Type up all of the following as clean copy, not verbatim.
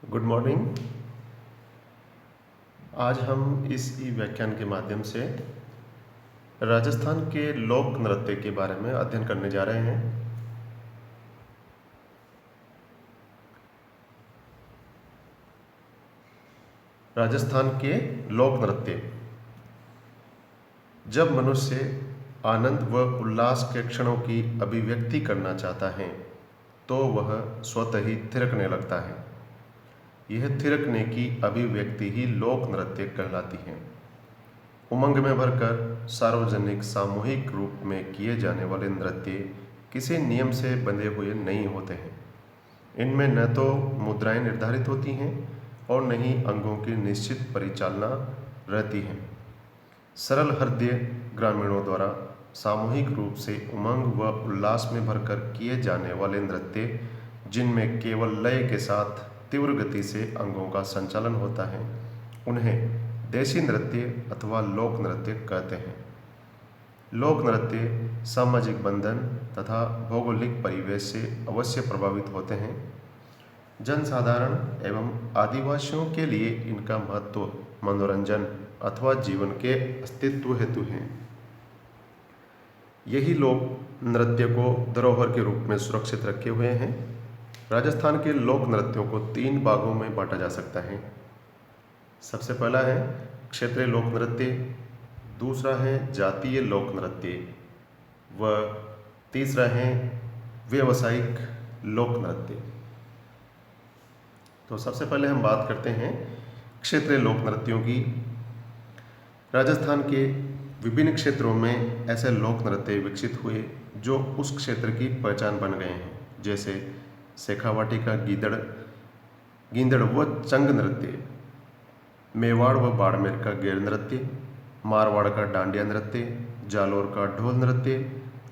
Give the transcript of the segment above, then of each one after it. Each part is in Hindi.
Good morning. आज हम इस ई व्याख्यान के माध्यम से राजस्थान के लोक नृत्य के बारे में अध्ययन करने जा रहे हैं। राजस्थान के लोक नृत्य। जब मनुष्य आनंद व उल्लास के क्षणों की अभिव्यक्ति करना चाहता है तो वह स्वतः ही थिरकने लगता है। यह थिरकने की अभिव्यक्ति ही लोक नृत्य कहलाती है। उमंग में भरकर सार्वजनिक सामूहिक रूप में किए जाने वाले नृत्य किसी नियम से बंधे हुए नहीं होते हैं। इनमें न तो मुद्राएं निर्धारित होती हैं और न ही अंगों की निश्चित परिचालना रहती है। सरल हृदय ग्रामीणों द्वारा सामूहिक रूप से उमंग व उल्लास में भरकर किए जाने वाले नृत्य, जिनमें केवल लय के साथ तीव्र गति से अंगों का संचालन होता है, उन्हें देशी नृत्य अथवा लोक नृत्य कहते हैं। लोक नृत्य सामाजिक बंधन तथा भौगोलिक परिवेश से अवश्य प्रभावित होते हैं। जनसाधारण एवं आदिवासियों के लिए इनका महत्व मनोरंजन अथवा जीवन के अस्तित्व हेतु है। यही लोक नृत्य को धरोहर के रूप में सुरक्षित रखे हुए हैं। राजस्थान के लोक नृत्यों को 3 भागों में बांटा जा सकता है। सबसे पहला है क्षेत्रीय लोक नृत्य, दूसरा है जातीय लोक नृत्य व तीसरा है व्यावसायिक लोक नृत्य। तो सबसे पहले हम बात करते हैं क्षेत्रीय लोक नृत्यों की। राजस्थान के विभिन्न क्षेत्रों में ऐसे लोक नृत्य विकसित हुए जो उस क्षेत्र की पहचान बन गए हैं, जैसे शेखावाटी का गींदड़ व चंग नृत्य, मेवाड़ व बाड़मेर का गेर नृत्य, मारवाड़ का डांडिया नृत्य, जालोर का ढोल नृत्य,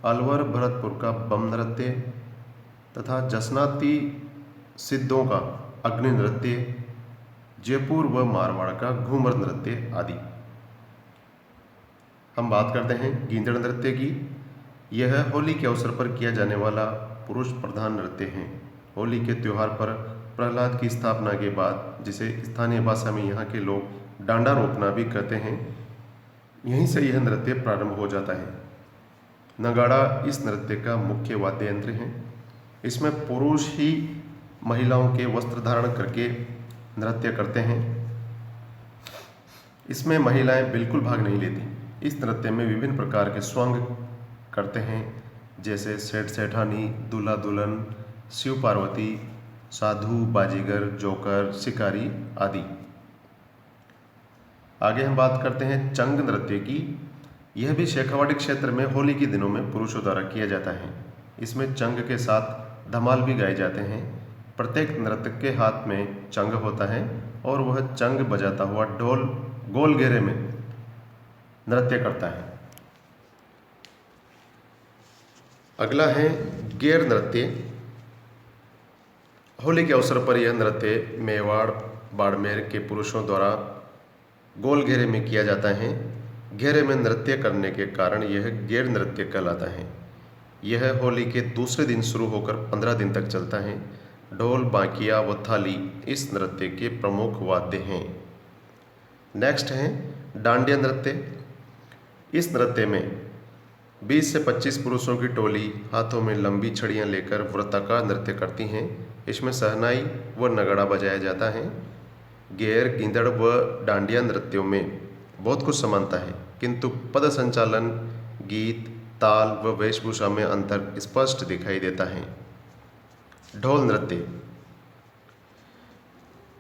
अलवर भरतपुर का बम नृत्य तथा जसनाती सिद्धों का अग्नि नृत्य, जयपुर व मारवाड़ का घूमर नृत्य आदि। हम बात करते हैं गींदड़ नृत्य की। यह होली के अवसर पर किया जाने वाला पुरुष प्रधान नृत्य है। होली के त्यौहार पर प्रहलाद की स्थापना के बाद, जिसे स्थानीय भाषा में यहाँ के लोग डांडा रोपना भी कहते हैं, यहीं से यह नृत्य प्रारंभ हो जाता है। नगाड़ा इस नृत्य का मुख्य वाद्य यंत्र है। इसमें पुरुष ही महिलाओं के वस्त्र धारण करके नृत्य करते हैं। इसमें महिलाएं बिल्कुल भाग नहीं लेती। इस नृत्य में विभिन्न प्रकार के स्वांग करते हैं, जैसे सेठ सेठानी, दूल्हा दुल्हन, शिव पार्वती, साधु, बाजीगर, जोकर, शिकारी आदि। आगे हम बात करते हैं चंग नृत्य की। यह भी शेखावाटी क्षेत्र में होली के दिनों में पुरुषों द्वारा किया जाता है। इसमें चंग के साथ धमाल भी गाए जाते हैं। प्रत्येक नर्तक के हाथ में चंग होता है और वह चंग बजाता हुआ ढोल गोल घेरे में नृत्य करता है। अगला है गेर नृत्य। होली के अवसर पर यह नृत्य मेवाड़ बाड़मेर के पुरुषों द्वारा गोल घेरे में किया जाता है। घेरे में नृत्य करने के कारण यह गेर नृत्य कहलाता है। यह होली के दूसरे दिन शुरू होकर 15 दिन तक चलता है। ढोल, बांकिया व थाली इस नृत्य के प्रमुख वाद्य हैं। नेक्स्ट है डांडिया नृत्य। इस नृत्य में 20 से 25 पुरुषों की टोली हाथों में लंबी छड़ियां लेकर वृत्ताकार नृत्य करती हैं। इसमें सहनाई व नगाड़ा बजाया जाता है। गेर, गींदड़ व डांडिया नृत्यों में बहुत कुछ समानता है, किंतु पद संचालन, गीत, ताल व वेशभूषा में अंतर स्पष्ट दिखाई देता है। ढोल नृत्य।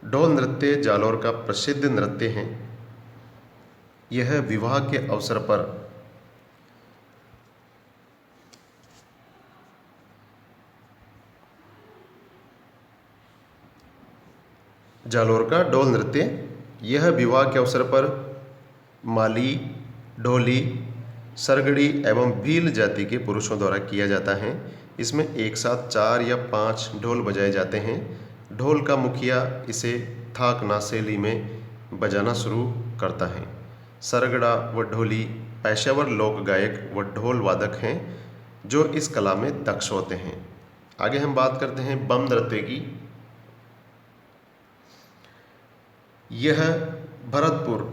ढोल नृत्य जालोर का प्रसिद्ध नृत्य है। यह विवाह के अवसर पर जालोर का ढोल नृत्य यह विवाह के अवसर पर माली, ढोली, सरगड़ी एवं भील जाति के पुरुषों द्वारा किया जाता है। इसमें एक साथ 4 या 5 ढोल बजाए जाते हैं। ढोल का मुखिया इसे थाक नासेली में बजाना शुरू करता है। सरगड़ा व ढोली पेशेवर लोक गायक व ढोल वादक हैं जो इस कला में दक्ष होते हैं। आगे हम बात करते हैं बम नृत्य की। यह भरतपुर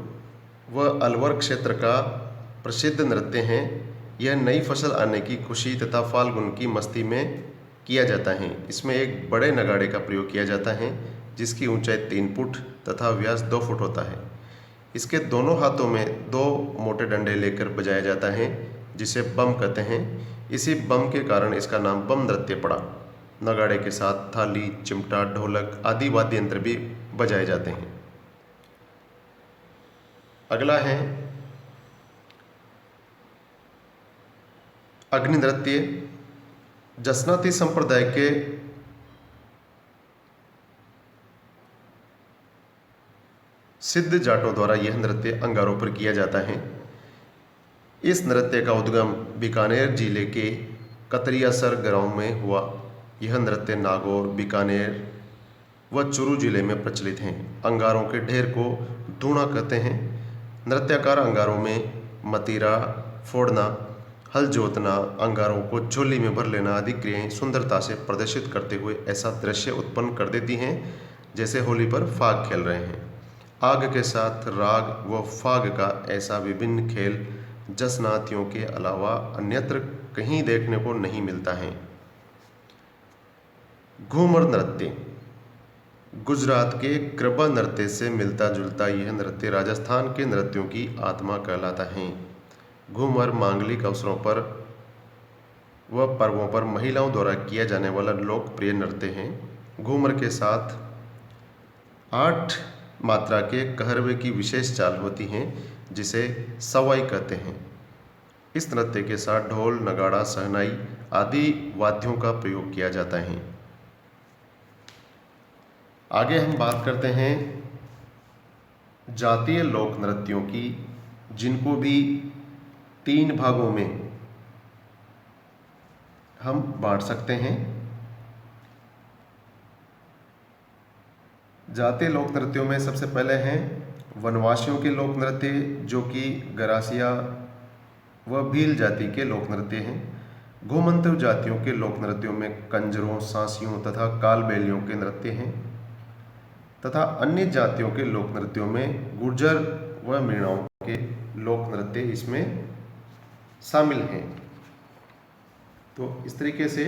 व अलवर क्षेत्र का प्रसिद्ध नृत्य है। यह नई फसल आने की खुशी तथा फाल्गुन की मस्ती में किया जाता है। इसमें एक बड़े नगाड़े का प्रयोग किया जाता है जिसकी ऊंचाई 3 फुट तथा व्यास 2 फुट होता है। इसके दोनों हाथों में 2 मोटे डंडे लेकर बजाया जाता है जिसे बम कहते हैं। इसी बम के कारण इसका नाम बम नृत्य पड़ा। नगाड़े के साथ थाली, चिमटा, ढोलक आदि वाद्य यंत्र भी बजाए जाते हैं। अगला है अग्नि नृत्य। जसनाती संप्रदाय के सिद्ध जाटों द्वारा यह नृत्य अंगारों पर किया जाता है। इस नृत्य का उद्गम बीकानेर जिले के कतरियासर गांव में हुआ। यह नृत्य नागौर, बीकानेर व चूरू जिले में प्रचलित हैं। अंगारों के ढेर को धूणा कहते हैं। नृत्यकार अंगारों में मतीरा फोड़ना, हल जोतना, अंगारों को झोली में भर लेना आदि क्रियाएं सुंदरता से प्रदर्शित करते हुए ऐसा दृश्य उत्पन्न कर देती हैं जैसे होली पर फाग खेल रहे हैं। आग के साथ राग व फाग का ऐसा विभिन्न खेल जसनातियों के अलावा अन्यत्र कहीं देखने को नहीं मिलता है। घूमर नृत्य। गुजरात के गरबा नृत्य से मिलता जुलता यह नृत्य राजस्थान के नृत्यों की आत्मा कहलाता है। घूमर मांगलिक अवसरों पर व पर्वों पर महिलाओं द्वारा किया जाने वाला लोकप्रिय नृत्य है। घूमर के साथ 8 मात्रा के कहरवे की विशेष चाल होती हैं जिसे सवाई कहते हैं। इस नृत्य के साथ ढोल, नगाड़ा, शहनाई आदि वाद्यों का प्रयोग किया जाता है। आगे हम बात करते हैं जातीय लोक नृत्यों की, जिनको भी 3 भागों में हम बांट सकते हैं। जातीय लोक नृत्यों में सबसे पहले हैं वनवासियों के लोक नृत्य, जो कि गरासिया व भील जाति के लोक नृत्य हैं। घुमंतु जातियों के लोक नृत्यों में कंजरों, सांसियों तथा कालबेलियों के नृत्य हैं तथा अन्य जातियों के लोक नृत्यों में गुर्जर व मीणाओं के लोक नृत्य इसमें शामिल हैं। तो इस तरीके से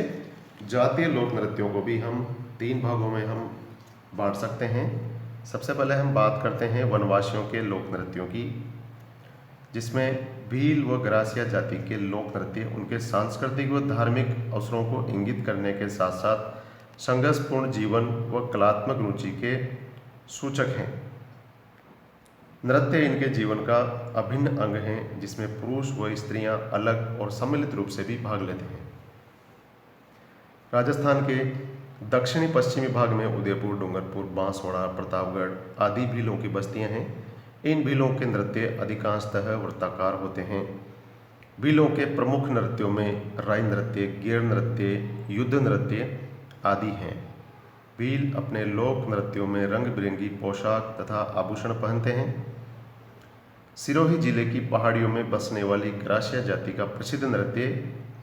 जातीय लोक नृत्यों को भी हम 3 भागों में हम बांट सकते हैं। सबसे पहले हम बात करते हैं वनवासियों के लोक नृत्यों की, जिसमें भील व गरासिया जाति के लोक नृत्य उनके सांस्कृतिक व धार्मिक अवसरों को इंगित करने के साथ साथ संघर्षपूर्ण जीवन व कलात्मक रुचि के सूचक हैं। नृत्य इनके जीवन का अभिन्न अंग है, जिसमें पुरुष व स्त्रियां अलग और सम्मिलित रूप से भी भाग लेते हैं। राजस्थान के दक्षिणी पश्चिमी भाग में उदयपुर, डूंगरपुर, बांसवाड़ा, प्रतापगढ़ आदि भीलों की बस्तियां हैं। इन भीलों के नृत्य अधिकांशतः वृत्ताकार होते हैं। भीलों के प्रमुख नृत्यों में राई नृत्य, गेर नृत्य, युद्ध नृत्य आदि हैं। भील अपने लोक नृत्यों में रंग बिरंगी पोशाक तथा आभूषण पहनते हैं। सिरोही जिले की पहाड़ियों में बसने वाली गरासिया जाति का प्रसिद्ध नृत्य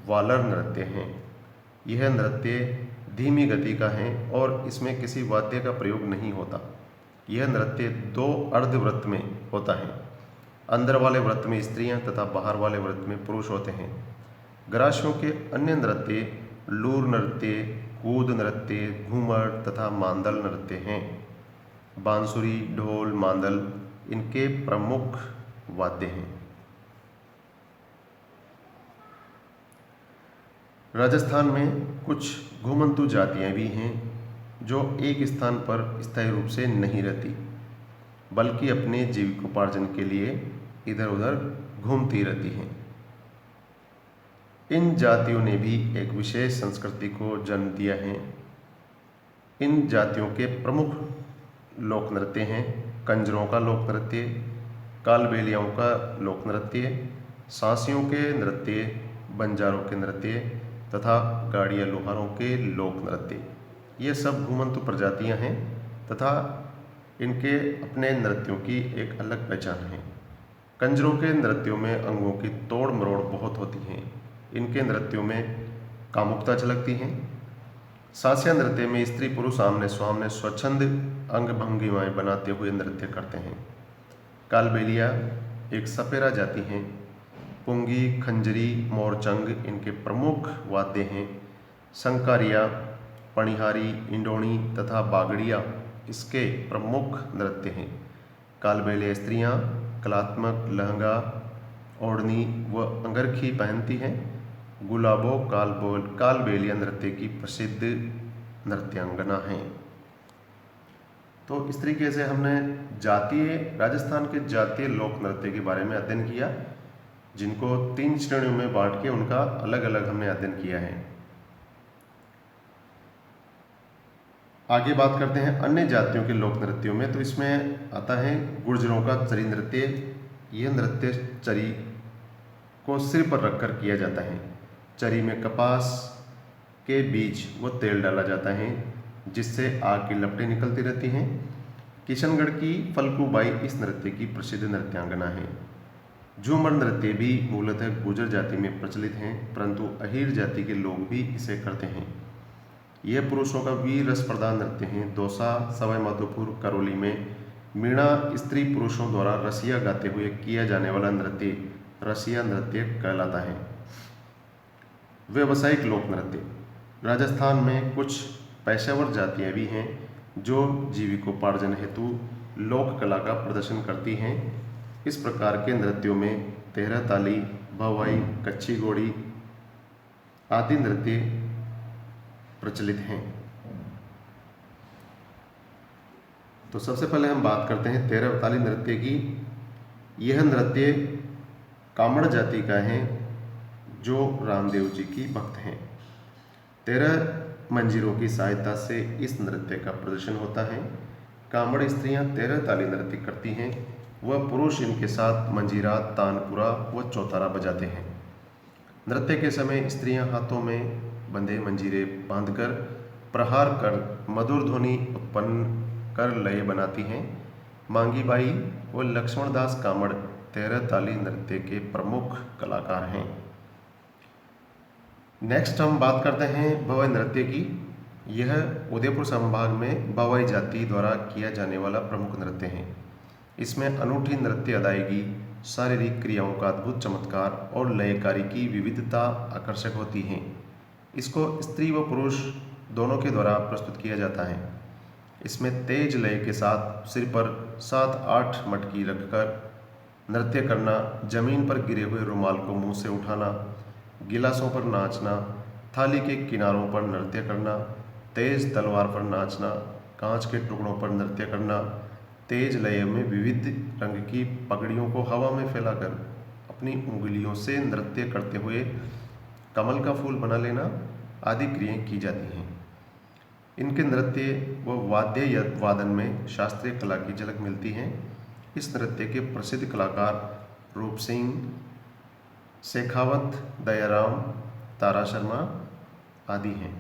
वालर नृत्य है। यह नृत्य धीमी गति का है और इसमें किसी वाद्य का प्रयोग नहीं होता। यह नृत्य 2 अर्धवृत्त में होता है। अंदर वाले वृत्त में स्त्रियां तथा बाहर वाले वृत्त में पुरुष होते हैं। गरासियों के अन्य नृत्य लूर नृत्य, कूद नृत्य, घूमर तथा मांदल नृत्य हैं। बांसुरी, ढोल, मांदल इनके प्रमुख वाद्य हैं। राजस्थान में कुछ घुमंतु जातियां भी हैं जो एक स्थान पर स्थायी रूप से नहीं रहती, बल्कि अपने जीविकोपार्जन के लिए इधर उधर घूमती रहती हैं। इन जातियों ने भी एक विशेष संस्कृति को जन्म दिया है। इन जातियों के प्रमुख लोक नृत्य हैं कंजरों का लोक नृत्य, कालबेलियाओं का लोक नृत्य, सांसियों के नृत्य, बंजारों के नृत्य तथा गाड़िया लोहारों के लोक नृत्य। ये सब घुमंतु प्रजातियां हैं तथा इनके अपने नृत्यों की एक अलग पहचान है। कंजरों के नृत्यों में अंगों की तोड़ मरोड़ बहुत होती हैं। इनके नृत्यों में कामुकता झलकती है। शास्त्रीय नृत्य में स्त्री पुरुष आमने सामने स्वच्छंद अंग भंगिमाएं बनाते हुए नृत्य करते हैं। कालबेलिया एक सपेरा जाति हैं। पुंगी, खंजरी, मोरचंग इनके प्रमुख वाद्य हैं। शंकारिया, पणिहारी, इंडोणी तथा बागड़िया इसके प्रमुख नृत्य हैं। कालबेलिया स्त्रियां कलात्मक लहंगा, ओढ़नी व अंगरखी पहनती हैं। गुलाबो कालबेलिया नृत्य की प्रसिद्ध नृत्यांगना हैं। तो इस तरीके से हमने राजस्थान के जातीय लोक नृत्य के बारे में अध्ययन किया, जिनको 3 श्रेणियों में बांट के उनका अलग अलग हमने अध्ययन किया है। आगे बात करते हैं अन्य जातियों के लोक नृत्यों में। तो इसमें आता है गुर्जरों का चरी नृत्य। यह नृत्य चरी को सिर पर रखकर किया जाता है। चरी में कपास के बीज व तेल डाला जाता है, जिससे आग की लपटें निकलती रहती हैं। किशनगढ़ की फल्गुबाई इस नृत्य की प्रसिद्ध नृत्यांगना है। झूमर नृत्य भी मूलतः गुर्जर जाति में प्रचलित हैं, परंतु अहीर जाति के लोग भी इसे करते हैं। यह पुरुषों का वीर रस प्रधान नृत्य है। दौसा, सवाई माधोपुर, करौली में मीणा स्त्री पुरुषों द्वारा रसिया गाते हुए किया जाने वाला नृत्य रसिया नृत्य कहलाता है। व्यावसायिक लोक नृत्य। राजस्थान में कुछ पेशेवर जातियां भी हैं जो जीविकोपार्जन हेतु लोक कला का प्रदर्शन करती हैं। इस प्रकार के नृत्यों में तेरह ताली, भवाई, कच्ची घोड़ी आदि नृत्य प्रचलित हैं। तो सबसे पहले हम बात करते हैं 13 ताली नृत्य की। यह नृत्य कामड़ जाति का है, जो रामदेव जी की भक्त हैं। 13 मंजीरों की सहायता से इस नृत्य का प्रदर्शन होता है। कामड़ स्त्रियां 13 ताली नृत्य करती हैं, वह पुरुष इनके साथ मंजीरा, तानपुरा व चौतारा बजाते हैं। नृत्य के समय स्त्रियां हाथों में बंधे मंजीरे बांधकर प्रहार कर मधुर ध्वनि उत्पन्न कर लय बनाती हैं। मांगी बाई व लक्ष्मण दास कामड़ 13 ताली नृत्य के प्रमुख कलाकार हैं। नेक्स्ट हम बात करते हैं भवाई नृत्य की। यह उदयपुर संभाग में भवाई जाति द्वारा किया जाने वाला प्रमुख नृत्य है। इसमें अनूठी नृत्य अदायगी, शारीरिक क्रियाओं का अद्भुत चमत्कार और लयकारी की विविधता आकर्षक होती हैं। इसको स्त्री व पुरुष दोनों के द्वारा प्रस्तुत किया जाता है। इसमें तेज लय के साथ सिर पर 7-8 मटकी रखकर नृत्य करना, जमीन पर गिरे हुए रुमाल को मुंह से उठाना, गिलासों पर नाचना, थाली के किनारों पर नृत्य करना, तेज तलवार पर नाचना, कांच के टुकड़ों पर नृत्य करना, तेज लय में विविध रंग की पगड़ियों को हवा में फैलाकर अपनी उंगलियों से नृत्य करते हुए कमल का फूल बना लेना आदि क्रियाएं की जाती हैं। इनके नृत्य व वाद्य वादन में शास्त्रीय कला की झलक मिलती है। इस नृत्य के प्रसिद्ध कलाकार रूप सिंह, शेखावत, दयाराम, तारा शर्मा आदि हैं।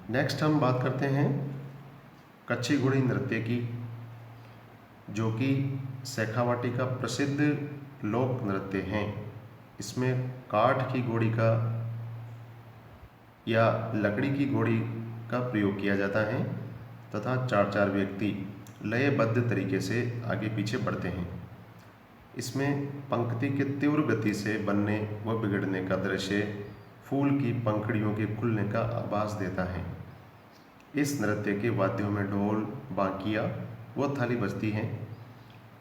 नेक्स्ट हम बात करते हैं कच्ची घोड़ी नृत्य की, जो कि शेखावाटी का प्रसिद्ध लोक नृत्य है। इसमें काठ की घोड़ी का या लकड़ी की घोड़ी का प्रयोग किया जाता है तथा 4-4 व्यक्ति लयबद्ध तरीके से आगे पीछे बढ़ते हैं। इसमें पंक्ति के तीव्र गति से बनने व बिगड़ने का दृश्य फूल की पंखुड़ियों के खुलने का आभास देता है। इस नृत्य के वाद्यों में ढोल, बांकिया व थाली बजती हैं।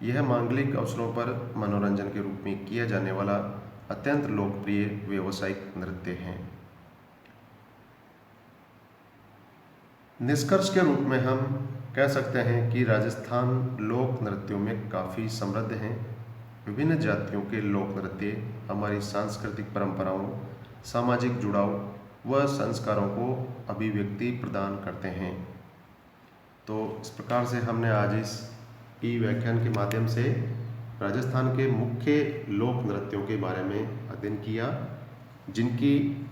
यह मांगलिक अवसरों पर मनोरंजन के रूप में किया जाने वाला अत्यंत लोकप्रिय व्यावसायिक नृत्य है। निष्कर्ष के रूप में हम कह सकते हैं कि राजस्थान लोक नृत्यों में काफ़ी समृद्ध हैं। विभिन्न जातियों के लोक नृत्य हमारी सांस्कृतिक परंपराओं, सामाजिक जुड़ाव व संस्कारों को अभिव्यक्ति प्रदान करते हैं। तो इस प्रकार से हमने आज इस ई व्याख्यान के माध्यम से राजस्थान के मुख्य लोक नृत्यों के बारे में अध्ययन किया, जिनकी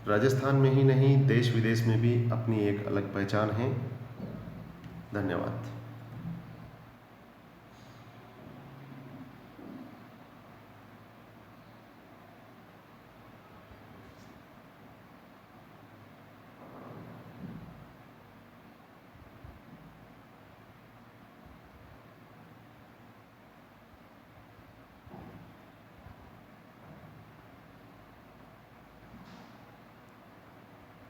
राजस्थान में ही नहीं देश विदेश में भी अपनी एक अलग पहचान है। धन्यवाद।